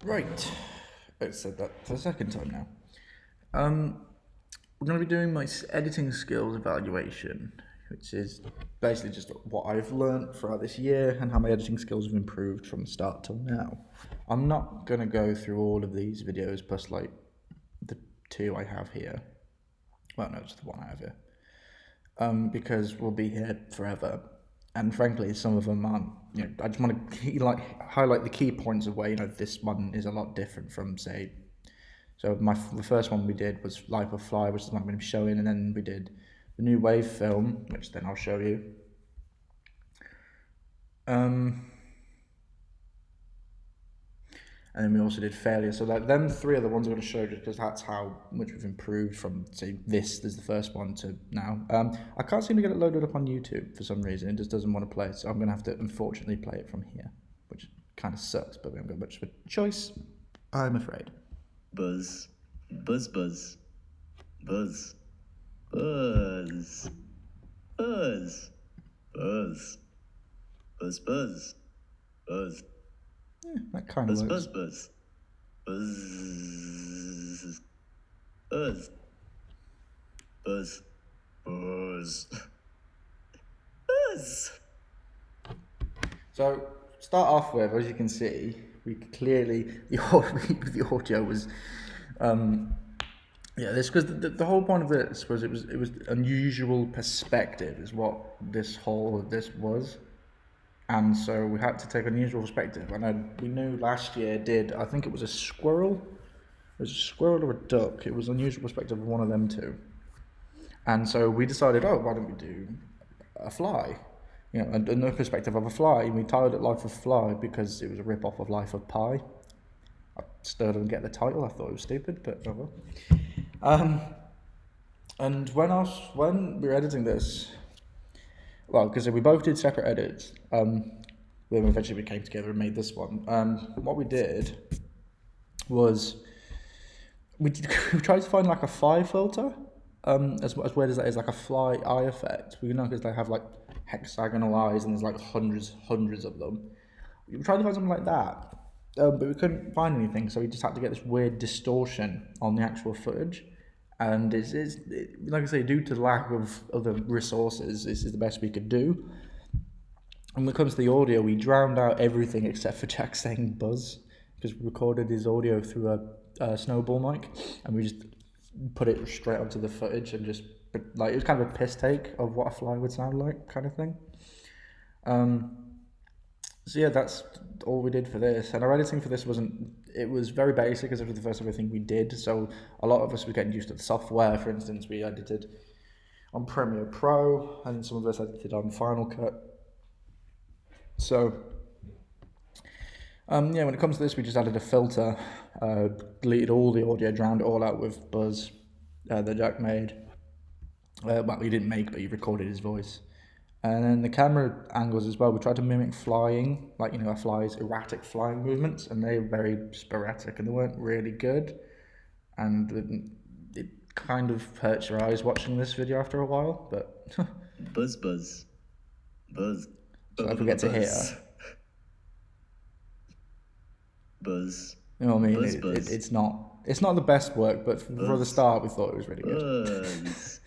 Right, I said that for the second time now. We're going to be doing my editing skills evaluation, which is basically just what I've learned throughout this year and how my editing skills have improved from the start till now. I'm not going to go through all of these videos plus like the two I have here. Well, no, just the one I have here. Because we'll be here forever. And frankly, some of them aren't. I just want to highlight the key points of where this one is a lot different from, say. So the first one we did was Life of Fly, which is what I'm going to be showing, and then we did the new Wave film, which then I'll show you. And then we also did Failure. So them three are the ones I'm going to show just because that's how much we've improved from, say, this is the first one to now. I can't seem to get it loaded up on YouTube for some reason. It just doesn't want to play it. So I'm going to have to, unfortunately, play it from here, which kind of sucks, but we haven't got much of a choice, I'm afraid. Buzz. Buzz, buzz. Buzz. Buzz. Buzz. Buzz. Buzz, buzz. Buzz. Yeah, that kind of Buzz, works. buzz, buzz. Buzz. Buzz. Buzz. Buzz. Buzz. So, start off with, as you can see, we clearly, the audio was, this, because the whole point of this was it was unusual perspective is what this was. And so we had to take unusual perspective. I know we knew last year I think it was a squirrel. It was a squirrel or a duck. It was unusual perspective of one of them two. And so we decided, why don't we do a fly? Another perspective of a fly. And we titled it Life of Fly because it was a rip-off of Life of Pi. I still didn't get the title. I thought it was stupid, but oh well. And when we were editing this, well, because we both did separate edits. Then eventually we came together and made this one. What we did was we tried to find like a fly filter. As weird as that is, like a fly eye effect. We know because they have like hexagonal eyes and there's like hundreds of them. We tried to find something like that, but we couldn't find anything. So we just had to get this weird distortion on the actual footage. And it's like I say, due to the lack of other resources, this is the best we could do. And when it comes to the audio, we drowned out everything except for Jack saying buzz, because we recorded his audio through a snowball mic, and we just put it straight onto the footage and just, like, it was kind of a piss take of what a fly would sound like, kind of thing. So yeah, that's all we did for this. And our editing for this it was very basic, as it was the first everything we did. So a lot of us were getting used to the software. For instance, we edited on Premiere Pro, and some of us edited on Final Cut. So, when it comes to this, we just added a filter, deleted all the audio, drowned it all out with Buzz that Jack made. Well, he didn't make, but he recorded his voice. And then the camera angles as well, we tried to mimic flying, like, a fly's erratic flying movements, and they were very sporadic, and they weren't really good. And it kind of hurts your eyes watching this video after a while, but... Buzz, buzz. Buzz. So I forget to hear. Buzz. You know what I mean? Buzz. It's not the best work, but for the start, we thought it was really good. Buzz.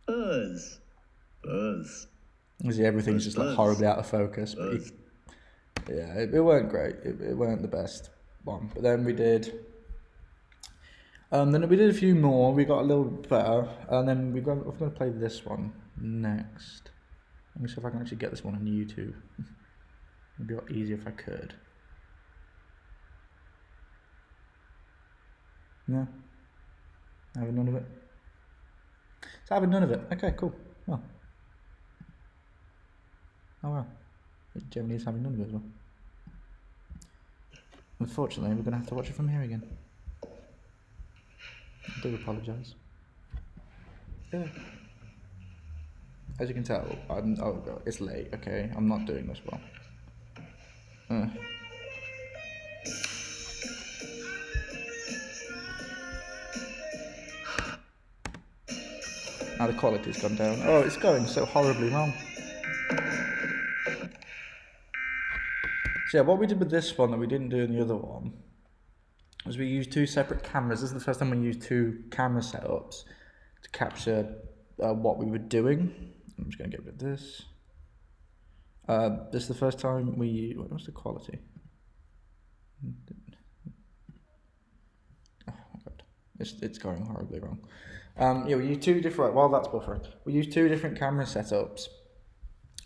Buzz. Buzz. See, everything's just like horribly out of focus. But it weren't great. It weren't the best one. But then we did. Then we did a few more. We got a little better, and then we're going to play this one next. Let me see if I can actually get this one on YouTube. It'd be a lot easier if I could. No, having none of it. It's having none of it. Okay, cool. Well. Oh wow, Germany is having none of it as well. Unfortunately, we're going to have to watch it from here again. I do apologise. Yeah. As you can tell, it's late, okay? I'm not doing this well. Now the quality's gone down. Oh, it's going so horribly wrong. So yeah, what we did with this one that we didn't do in the other one was we used two separate cameras. This is the first time we used two camera setups to capture what we were doing. I'm just going to get rid of this. This is the first time we... What's the quality? Oh my god. It's going horribly wrong. Yeah, we used two different... While that's buffering, we used two different camera setups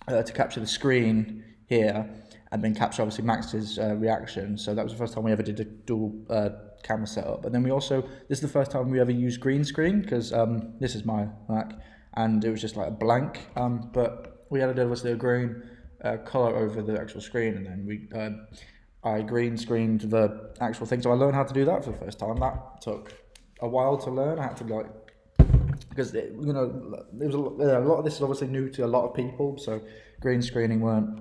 to capture the screen here, and then capture obviously Max's reaction. So that was the first time we ever did a dual camera setup. And then we also, this is the first time we ever used green screen, because this is my Mac, and it was just like a blank. But we added obviously a green color over the actual screen, and then I green screened the actual thing. So I learned how to do that for the first time. That took a while to learn. I had to because there was a lot of this is obviously new to a lot of people. So green screening weren't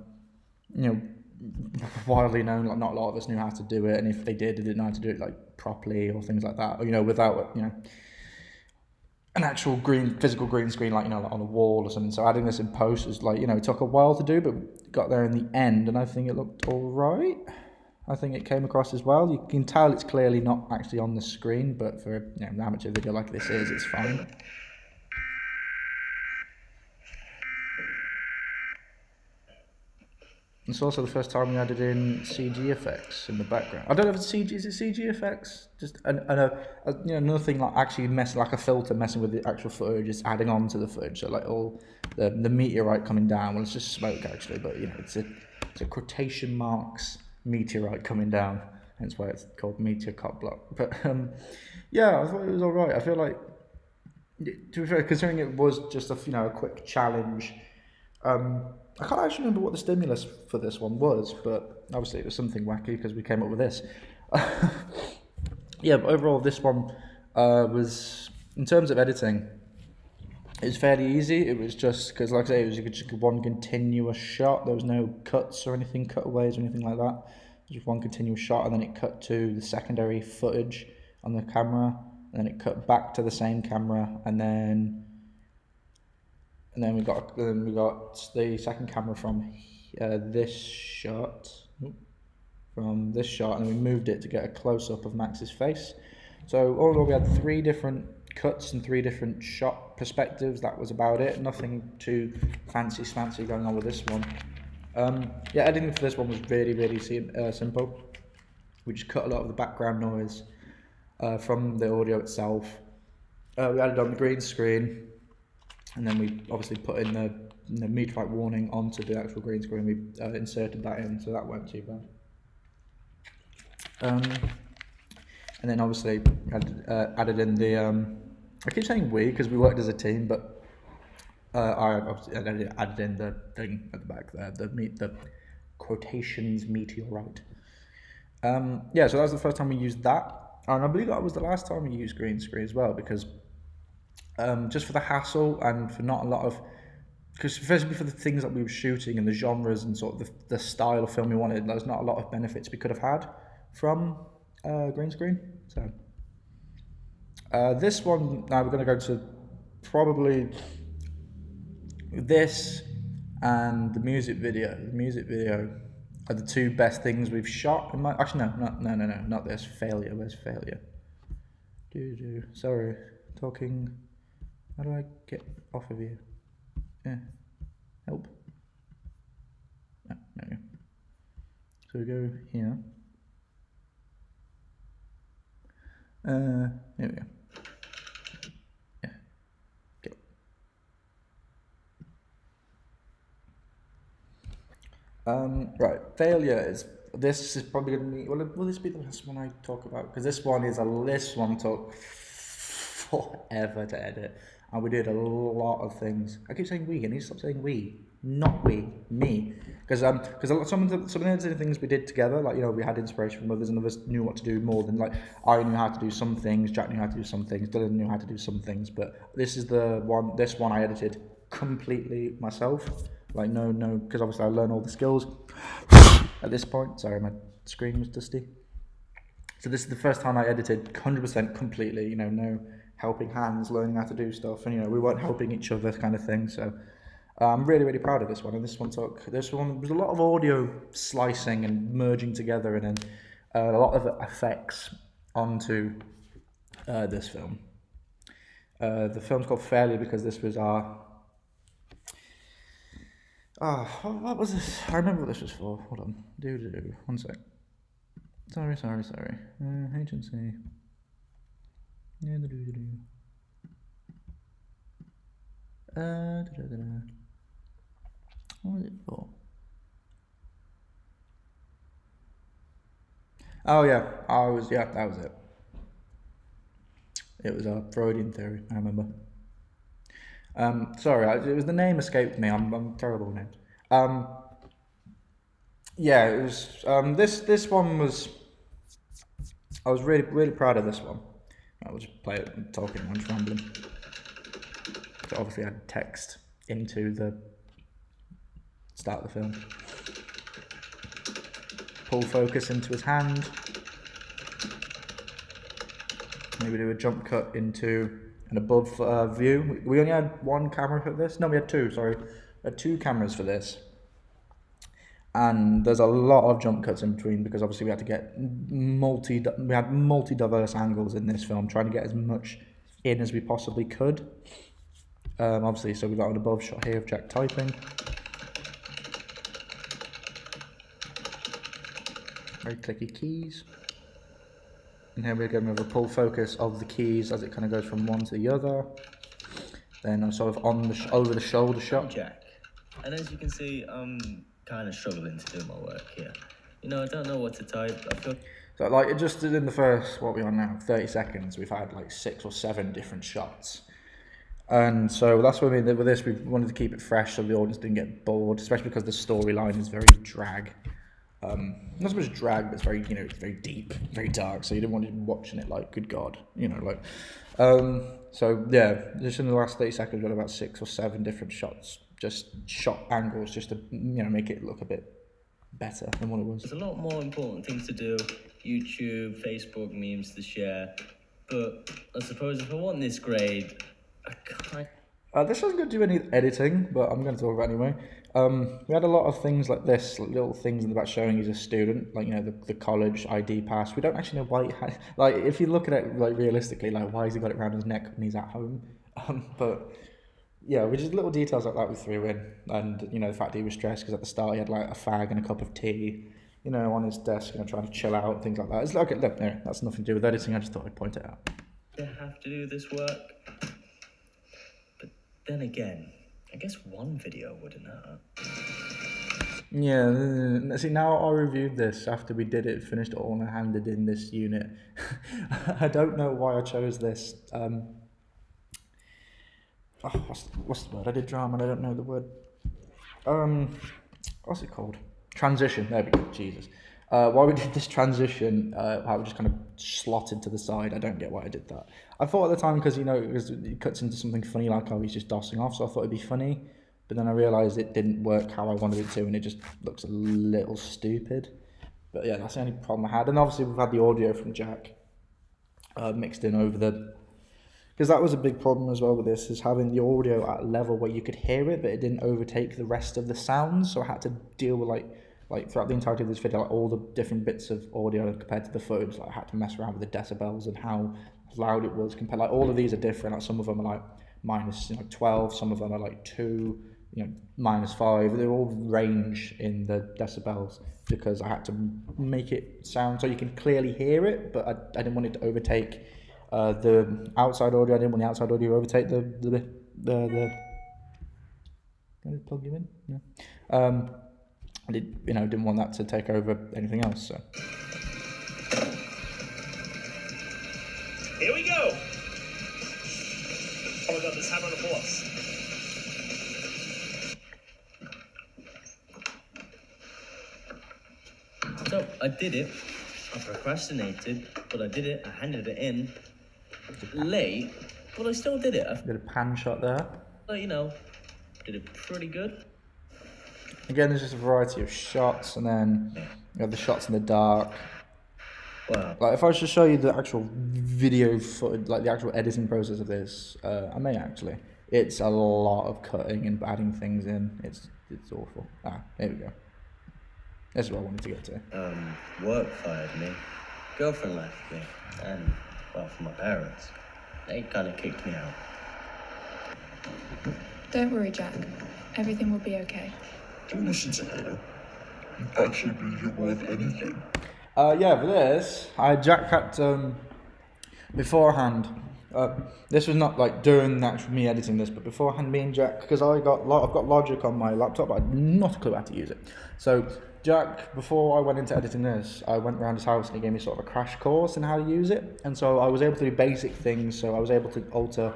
widely known. Like, not a lot of us knew how to do it, and if they didn't know how to do it properly or things like that, or without an actual physical green screen, like on a wall or something. So adding this in post was it took a while to do, but got there in the end, and I think it looked all right. I think it came across as well. You can tell it's clearly not actually on the screen, but for an amateur video like this it's fine. It's also the first time we added in CG effects in the background. I don't know if it's CG. Is it CG effects? Just nothing like actually like a filter messing with the actual footage. It's adding on to the footage. So all the meteorite coming down. Well, it's just smoke actually, but it's a quotation marks meteorite coming down. Hence why it's called Meteor Cop Block. But yeah, I thought it was all right. I feel like, to be fair, considering it was just a quick challenge. I can't actually remember what the stimulus for this one was, but obviously it was something wacky because we came up with this. Yeah, but overall this one was, in terms of editing, it was fairly easy. It was just, because like I say, it was just one continuous shot. There was no cuts or anything, cutaways or anything like that. It was just one continuous shot, and then it cut to the secondary footage on the camera, and then it cut back to the same camera, and then we got the second camera from this shot, and then we moved it to get a close-up of Max's face. So all in all, we had 3 different cuts and 3 different shot perspectives. That was about it. Nothing too fancy going on with this one. Yeah, editing for this one was really, really simple. We just cut a lot of the background noise from the audio itself. We added on the green screen, and then we obviously put in the meteorite warning onto the actual green screen. We inserted that in, so that weren't too bad. And then obviously added in the I keep saying we because we worked as a team, but I obviously added in the thing at the back there, the quotations meteorite. Yeah, so that was the first time we used that, and I believe that was the last time we used green screen as well, because just for the hassle and for not a lot of, because especially for the things that we were shooting and the genres and sort of the style of film we wanted, there's not a lot of benefits we could have had from green screen. So this one, now we're going to go to probably this and the music video. The music video are the 2 best things we've shot. Actually, no, not this. Failure. Where's failure? Sorry, talking. How do I get off of you? Yeah, help. No, there we go. So we go here. There we go. Yeah. Okay. Right. Failure is. This is probably going to be. Will this be the last one I talk about? Because this one took forever to edit, and we did a lot of things. I keep saying we. I need to stop saying we. Not we. Me. Because some of the things we did together, we had inspiration from others, and others knew what to do more than I knew how to do some things, Jack knew how to do some things, Dylan knew how to do some things. But this one I edited completely myself. No, because obviously I learned all the skills at this point. Sorry, my screen was dusty. So this is the first time I edited 100% completely. No helping hands, learning how to do stuff, and we weren't helping each other, kind of thing. So I'm really, really proud of this one. And this one was a lot of audio slicing and merging together, and then a lot of effects onto this film. The film's called Fairly because this was our. What was this? I remember what this was for. Hold on. One sec. Sorry. Agency. Yeah, What was it for? Oh yeah, that was it. It was a Freudian theory. I remember. Sorry, it was the name escaped me. I'm terrible with names. Yeah, it was. This one was. I was really proud of this one. I'll just play it and talking and just rambling. So obviously, I had text into the start of the film. Pull focus into his hand. Maybe do a jump cut into an above view. We only had one camera for this. No, we had two. Sorry, we had two cameras for this. And there's a lot of jump cuts in between because obviously we had to get multi diverse angles in this film, trying to get as much in as we possibly could. Obviously, so we got an above shot here of Jack typing. Very clicky keys. And here we're going with a pull focus of the keys as it kind of goes from one to the other. Then I'm sort of on the over the shoulder shot. Jack. And as you can see, I'm kind of struggling to do my work here. You know, I don't know what to type. I feel... So like it just did in the first, what we are now, 30 seconds, we've had like 6 or 7 different shots. And so that's what I mean with this, we wanted to keep it fresh so the audience didn't get bored, especially because the storyline is very drag. Not so much drag, but it's very, it's very deep, very dark, so you didn't want to be watching it like, good God, so yeah, just in the last 30 seconds, we got about 6 or 7 different shots, just shot angles, just to, make it look a bit better than what it was. There's a lot more important things to do, YouTube, Facebook, memes to share, but I suppose if I want this grade, I can't... This doesn't going to do any editing, but I'm going to talk about it anyway. We had a lot of things like this, little things in the back showing he's a student, like, the college ID pass. We don't actually know why he had, like, if you look at it, like, realistically, like, why has he got it around his neck when he's at home? But, yeah, we just little details like that we threw in. And, the fact that he was stressed because at the start he had, like, a fag and a cup of tea, on his desk, trying to chill out, things like that. It's like, look, no, that's nothing to do with editing, I just thought I'd point it out. I have to do this work. Then again, I guess one video wouldn't hurt. Yeah, see, now I reviewed this after we did it, finished it all, and I handed in this unit. I don't know why I chose this. What's the word? I did drama and I don't know the word. What's it called? Transition. There we go. Jesus. Why we did this transition, how it just kind of slotted to the side. I don't get why I did that. I thought at the time because it cuts into something funny like how he's just dossing off, so I thought it'd be funny. But then I realised it didn't work how I wanted it to, and it just looks a little stupid. But yeah, that's the only problem I had. And obviously we've had the audio from Jack mixed in over the... Because that was a big problem as well with this, is having the audio at a level where you could hear it, but it didn't overtake the rest of the sounds. So I had to deal with like throughout the entirety of this video, like all the different bits of audio compared to the footage. Like I had to mess around with the decibels and how loud it was compared. Like all of these are different. Like some of them are like minus 12, some of them are like 2, minus 5. They all range in the decibels because I had to make it sound so you can clearly hear it, but I didn't want it to overtake the outside audio. I didn't want the outside audio to overtake the Can I plug you in? Yeah. I didn't want that to take over anything else. So. Here we go. Oh my God, this hammer on the boss. So I did it. I procrastinated, but I did it. I handed it in late, but I still did it. Did a pan shot there. Did it pretty good. Again, there's just a variety of shots, and then you have the shots in the dark. Wow. Like, if I was to show you the actual video footage, like the actual editing process of this, I may actually. It's a lot of cutting and adding things in. It's awful. There we go. That's what I wanted to get to. Work fired me. girlfriend left me, and, well, for my parents, they kind of kicked me out. Don't worry, Jack. Everything will be okay. Don't listen to her. You actually believe you're worth anything. Yeah, for this, Jack had beforehand. This was not like during actually me editing this, but beforehand, me and Jack, because I've got Logic on my laptop, but I had not a clue how to use it. So Jack, before I went into editing this, I went around his house and he gave me sort of a crash course in how to use it, and so I was able to do basic things. So I was able to alter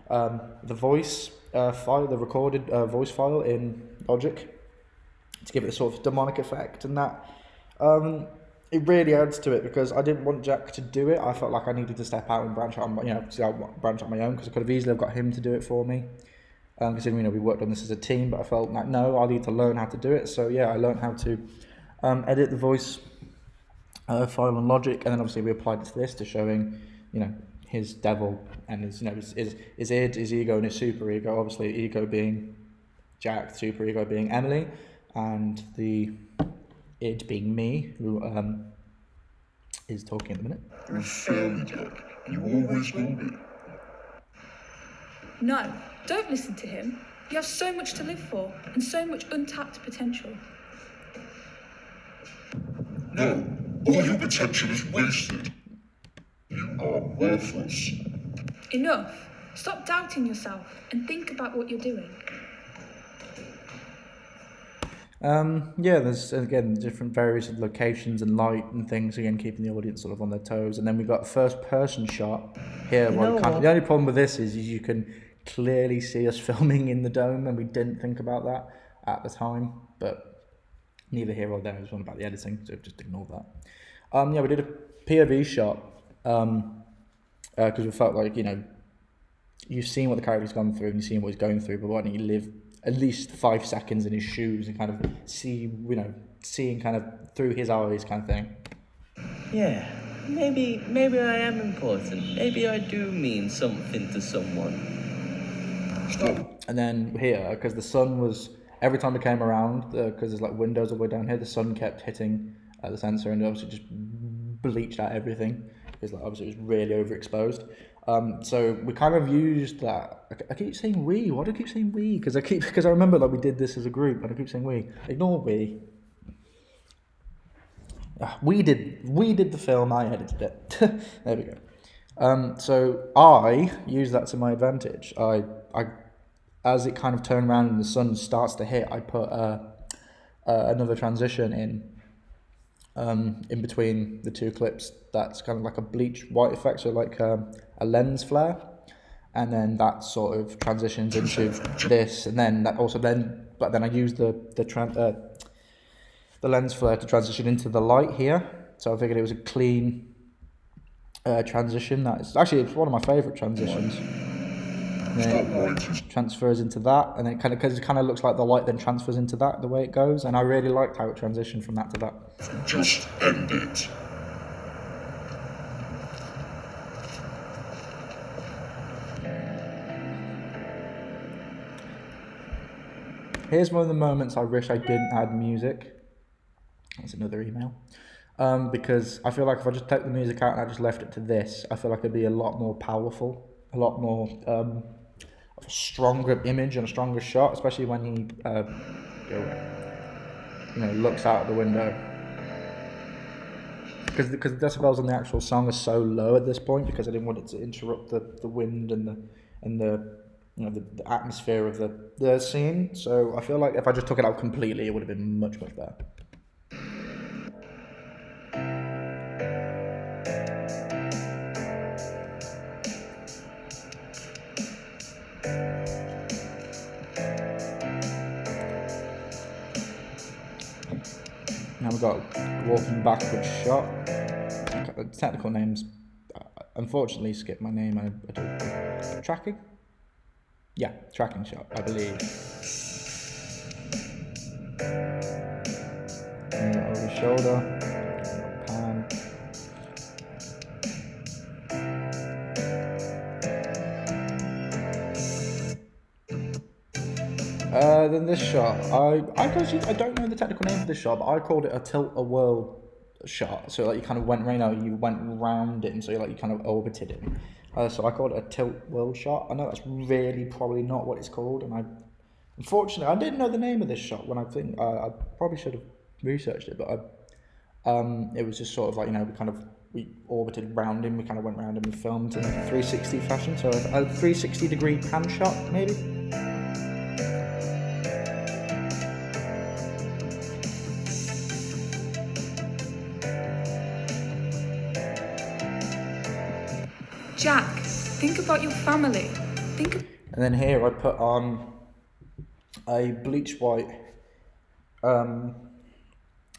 the voice file, the recorded voice file in Logic, to give it a sort of demonic effect, and that it really adds to it, because I didn't want Jack to do it. I felt like I needed to step out and branch out, branch out my own, because I could have easily have got him to do it for me. Considering we worked on this as a team, but I felt like no, I need to learn how to do it. So yeah, I learned how to edit the voice file on Logic, and then obviously we applied it to this to showing his devil and his his id, his ego, and his super ego. Obviously, ego being Jack, super ego being Emily, and the id being me, who is talking at the minute. You're a failure, Jack. You always will be. No, don't listen to him. You have so much to live for and so much untapped potential. No, all your potential is wasted. You are worthless. Enough. Stop doubting yourself and think about what you're doing. Yeah, there's again different various locations and light and things, again keeping the audience sort of on their toes. And then we've got a first person shot here. The only problem with this is you can clearly see us filming in the dome, and we didn't think about that at the time, but neither here or there. It was one about the editing, so just ignore that. Yeah, we did a POV shot because we felt like you've seen what the character's gone through and you've seen what he's going through, but why don't you live at least 5 seconds in his shoes and kind of see, seeing kind of through his eyes kind of thing. Yeah, maybe I am important. Maybe I do mean something to someone. Stop. And then here, because the sun was, every time it came around, because there's like windows all the way down here, the sun kept hitting the sensor, and obviously just bleached out everything, because obviously it was really overexposed. So we kind of used that. I keep saying we. Why do I keep saying we? Because I remember we did this as a group, and I keep saying we. Ignore we. We did the film. I edited it. There we go. So I used that to my advantage. I as it kind of turned around and the sun starts to hit, I put another transition in between the two clips. That's kind of like a bleach white effect, so like a lens flare, and then that sort of transitions into this, and then that also but then I used the lens flare to transition into the light here. So I figured it was a clean transition. It's one of my favourite transitions. And then it transfers into that, and then it kind of looks like the light then transfers into that the way it goes, and I really liked how it transitioned from that to that. Just end it. Here's one of the moments I wish I didn't add music. That's another email. Because I feel like if I just took the music out and I just left it to this, I feel like it'd be a lot more powerful, a lot more of a stronger image and a stronger shot, especially when he looks out the window. Because the decibels on the actual song are so low at this point, because I didn't want it to interrupt the wind and the atmosphere of the scene. So I feel like if I just took it out completely, it would have been much better. Now we've got a walking backwards shot. The technical names, unfortunately, skip my name. I do tracking. Yeah, tracking shot, I believe. Over the shoulder, pan. Then this shot, I don't know the technical name for this shot, but I called it a tilt-a-whirl shot. So like you kind of went you went round him, so you kind of orbited him. So I called it a tilt world shot. I know that's really probably not what it's called, and unfortunately I didn't know the name of this shot when I probably should have researched it, but it was just sort of like we orbited round him, we kind of went round him and filmed in a 360 fashion, so a 360 degree pan shot maybe. Jack, think about your family. And then here I put on a bleach white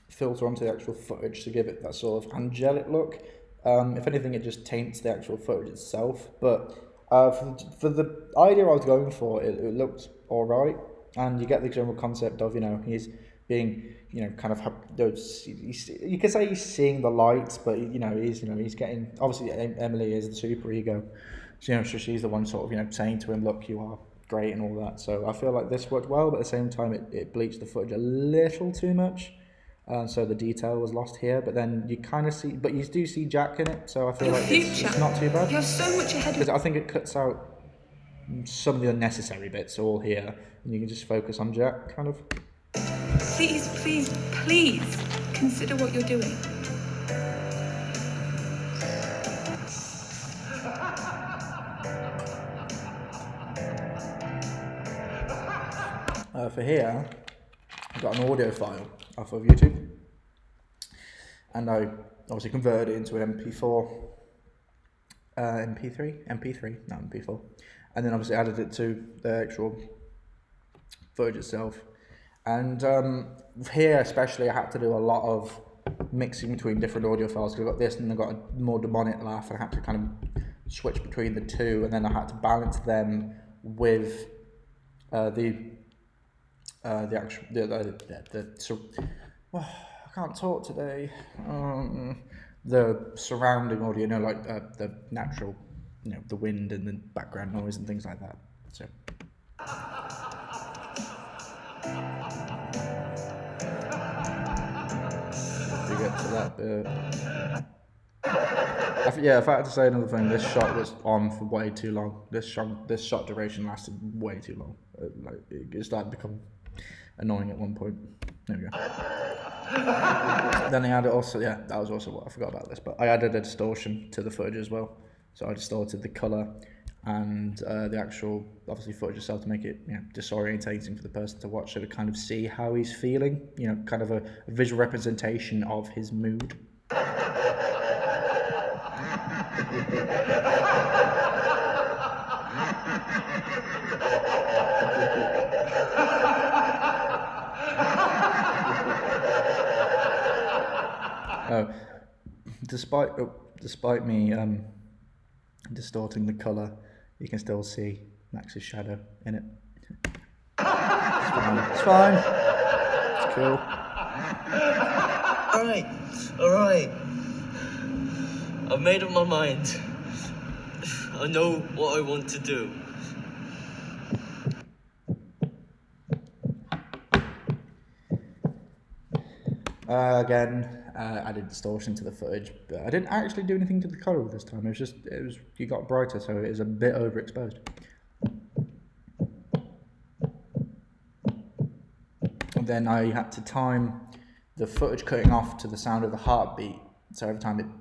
filter onto the actual footage to give it that sort of angelic look. If anything, it just taints the actual footage itself. But for the idea I was going for, it looked alright. And you get the general concept of, he's being, kind of, you could say he's seeing the light, but, he's getting, obviously Emily is the super ego. So, so she's the one sort of, saying to him, look, you are great and all that. So I feel like this worked well, but at the same time, it bleached the footage a little too much. So the detail was lost here, but then you kind of see, but you do see Jack in it, so I feel like it's not too bad. You have so much ahead of I think it cuts out some of the unnecessary bits all here, and you can just focus on Jack, kind of. Please, please, please consider what you're doing. For here, I got an audio file off of YouTube, and I obviously converted it into an MP4, MP3, not MP4, and then obviously added it to the actual footage itself. And here especially, I had to do a lot of mixing between different audio files, because I got this and I got a more demonic laugh, and I had to kind of switch between the two, and then I had to balance them with I can't talk today. The surrounding audio, the natural, the wind and the background noise and things like that. So. We get to that bit. If I had to say another thing, this shot was on for way too long. This shot duration lasted way too long. It started to become annoying at one point. There we go. Then I added also, that was also what I forgot about this, but I added a distortion to the footage as well. So I distorted the color and the actual, obviously, footage itself to make it disorientating for the person to watch, so to kind of see how he's feeling. Kind of a visual representation of his mood. Despite me distorting the color, you can still see Max's shadow in it. It's fine. It's cool. Alright. I've made up my mind. I know what I want to do. Again, added distortion to the footage, but I didn't actually do anything to the color this time. It got brighter, so it was a bit overexposed. And then I had to time the footage cutting off to the sound of the heartbeat. So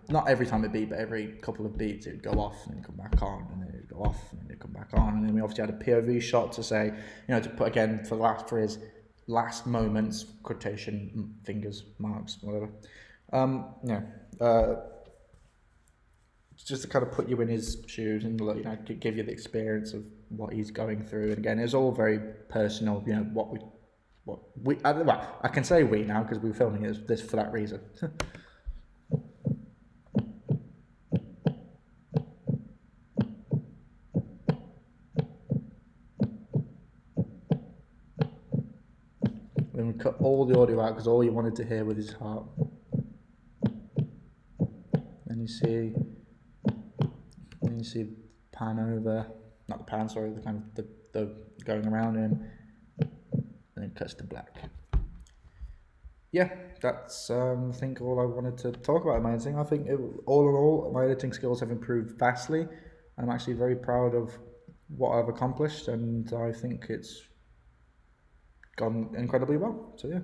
not every time it beat, but every couple of beats, it would go off and then come back on, and then it would go off and then it would come back on. And then we obviously had a POV shot to say, to put again for his last moments, quotation, fingers, marks, whatever. Just to kind of put you in his shoes and give you the experience of what he's going through. And again, it's all very personal. I can say we now because we were filming this for that reason. Then we cut all the audio out because all you wanted to hear was his heart. And you see pan over, not the pan, sorry, the kind of the going around him, and then it cuts to black. yeah, that's I think all I wanted to talk about in my editing. I think all in all, my editing skills have improved vastly. I'm actually very proud of what I've accomplished, and I think it's gone incredibly well. So yeah.